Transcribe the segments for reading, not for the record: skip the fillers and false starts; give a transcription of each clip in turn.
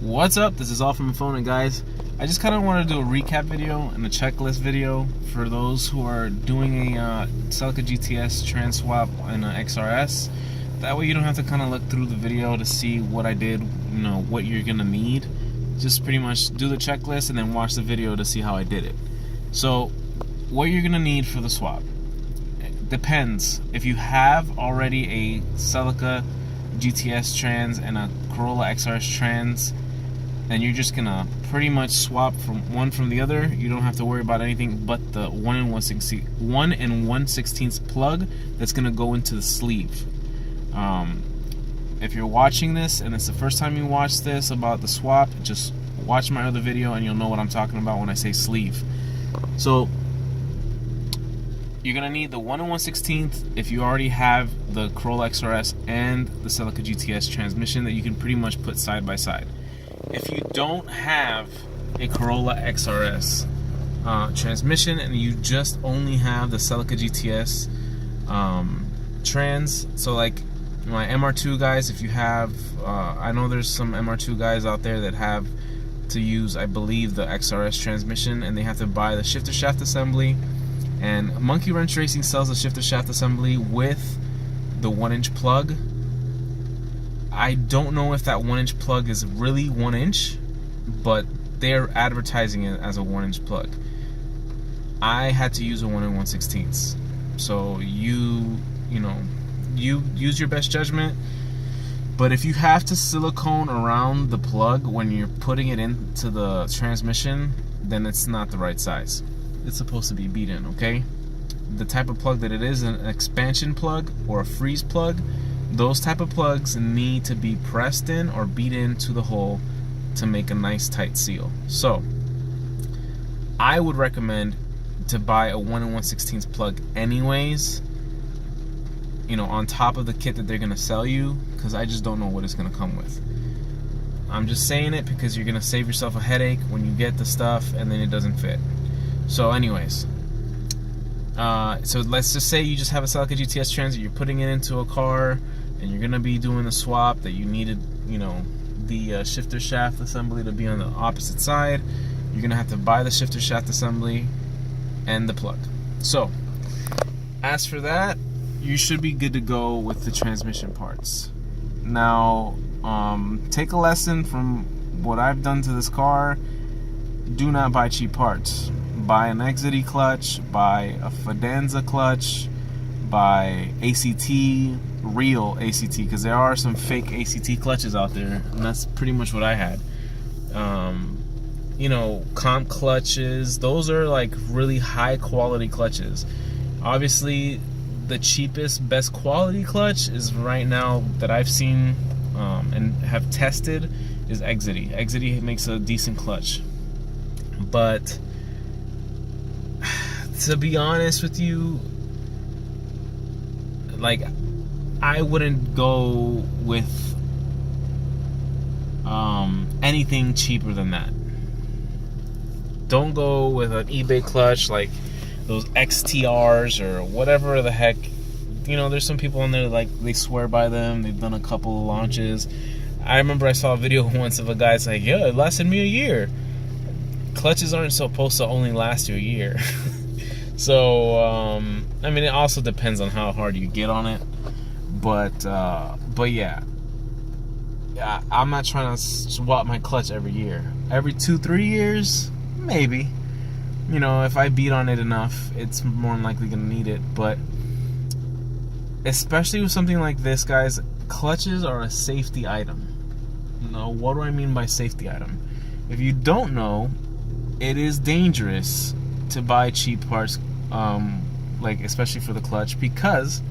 What's up? This is All From the Phone, and guys, I just kind of want to do a recap video and a checklist video for those who are doing a Celica GTS trans swap and an XRS. That way you don't have to kind of look through the video to see what I did, you know, what you're going to need. Just pretty much do the checklist and then watch the video to see how I did it. So, what you're going to need for the swap depends. If you have already a Celica GTS trans and a Corolla XRS trans, and you're just gonna pretty much swap from one from the other, you don't have to worry about anything but the 1 1/16 plug that's gonna go into the sleeve. If you're watching this and it's the first time you watch this about the swap, just watch my other video and you'll know what I'm talking about when I say sleeve. So you're gonna need the 1 1/16 if you already have the Corolla XRS and the Celica GTS transmission that you can pretty much put side by side. If you don't have a Corolla XRS transmission and you just only have the Celica GTS trans, so like my MR2 guys, if you have, I know there's some MR2 guys out there that have to use, I believe, the XRS transmission, and they have to buy the shifter shaft assembly. And Monkey Wrench Racing sells a shifter shaft assembly with the 1-inch plug. I don't know if that 1-inch plug is really 1 inch, but they're advertising it as a 1-inch plug. I had to use a 1 1/16. So you use your best judgment. But if you have to silicone around the plug when you're putting it into the transmission, then it's not the right size. It's supposed to be beat in, okay? The type of plug that it is, an expansion plug or a freeze plug, those type of plugs need to be pressed in or beat into the hole to make a nice tight seal. So I would recommend to buy a 1 1/16 plug anyways, you know, on top of the kit that they're gonna sell you, because I just don't know what it's gonna come with. I'm just saying it because you're gonna save yourself a headache when you get the stuff and then it doesn't fit. So anyways, so let's just say you just have a Celica GTS Transit, you're putting it into a car, and you're gonna be doing a swap that you needed, you know, the shifter shaft assembly to be on the opposite side. You're gonna have to buy the shifter shaft assembly and the plug. So, as for that, you should be good to go with the transmission parts. Now, take a lesson from what I've done to this car. Do not buy cheap parts. Buy an XZD clutch, buy a Fidenza clutch, buy ACT, real ACT, because there are some fake ACT clutches out there, and that's pretty much what I had. You know, comp clutches, those are like really high quality clutches. Obviously, the cheapest, best quality clutch is right now that I've seen and have tested is XZD. XZD makes a decent clutch, but to be honest with you, like, I wouldn't go with anything cheaper than that. Don't go with an eBay clutch like those XTRs or whatever the heck. You know, there's some people on there, like, they swear by them. They've done a couple of launches. I remember I saw a video once of a guy's like, yeah, it lasted me a year. Clutches aren't supposed to only last you a year. So, I mean, it also depends on how hard you get on it. But yeah, I'm not trying to swap my clutch every year. Every 2-3 years, maybe. You know, if I beat on it enough, it's more than likely gonna need it. But especially with something like this, guys, clutches are a safety item. Now, what do I mean by safety item? If you don't know, it is dangerous to buy cheap parts, like especially for the clutch, because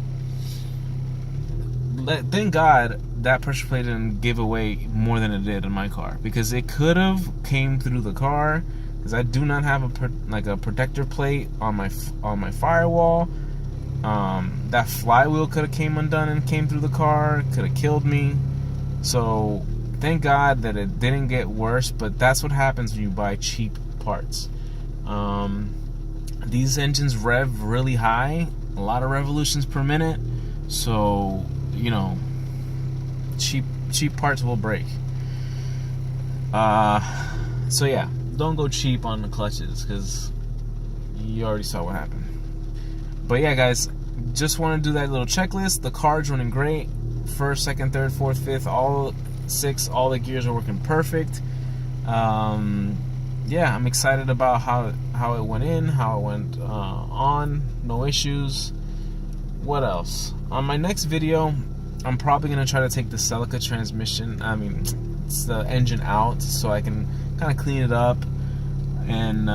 thank God that pressure plate didn't give away more than it did in my car, because it could have came through the car, because I do not have a protector plate on my firewall. That flywheel could have came undone and came through the car, could have killed me. So thank God that it didn't get worse, but that's what happens when you buy cheap parts. These engines rev really high, a lot of revolutions per minute, so, you know, cheap parts will break. So yeah, don't go cheap on the clutches, because you already saw what happened. But yeah, guys, just want to do that little checklist. The car's running great. First, second, third, fourth, fifth, all the gears are working perfect. Yeah, I'm excited about how it went in, how it went on. No issues. What else? On my next video, I'm probably gonna try to take the Celica transmission, it's the engine out, so I can kind of clean it up and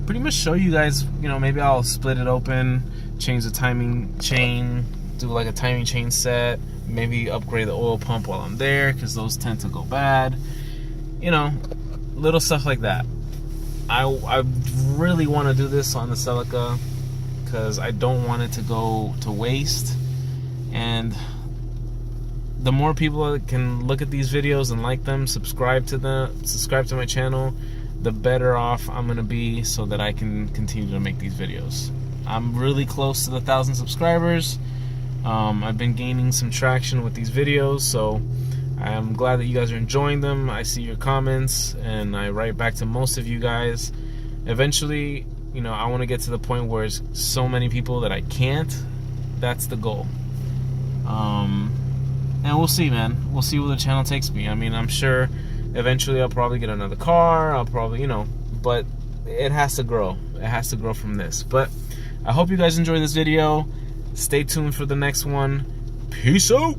pretty much show you guys. Maybe I'll split it open, change the timing chain, do like a timing chain set, maybe upgrade the oil pump while I'm there, because those tend to go bad. Little stuff like that. I really want to do this on the Celica, because I don't want it to go to waste. And the more people that can look at these videos and like them, subscribe to my channel, the better off I'm gonna be, so that I can continue to make these videos. I'm really close to the 1,000 subscribers. I've been gaining some traction with these videos, so I'm glad that you guys are enjoying them. I see your comments and I write back to most of you guys. Eventually, I want to get to the point where it's so many people that I can't. That's the goal. And we'll see, man. We'll see where the channel takes me. I'm sure eventually I'll probably get another car. I'll probably, but it has to grow. It has to grow from this. But I hope you guys enjoyed this video. Stay tuned for the next one. Peace out.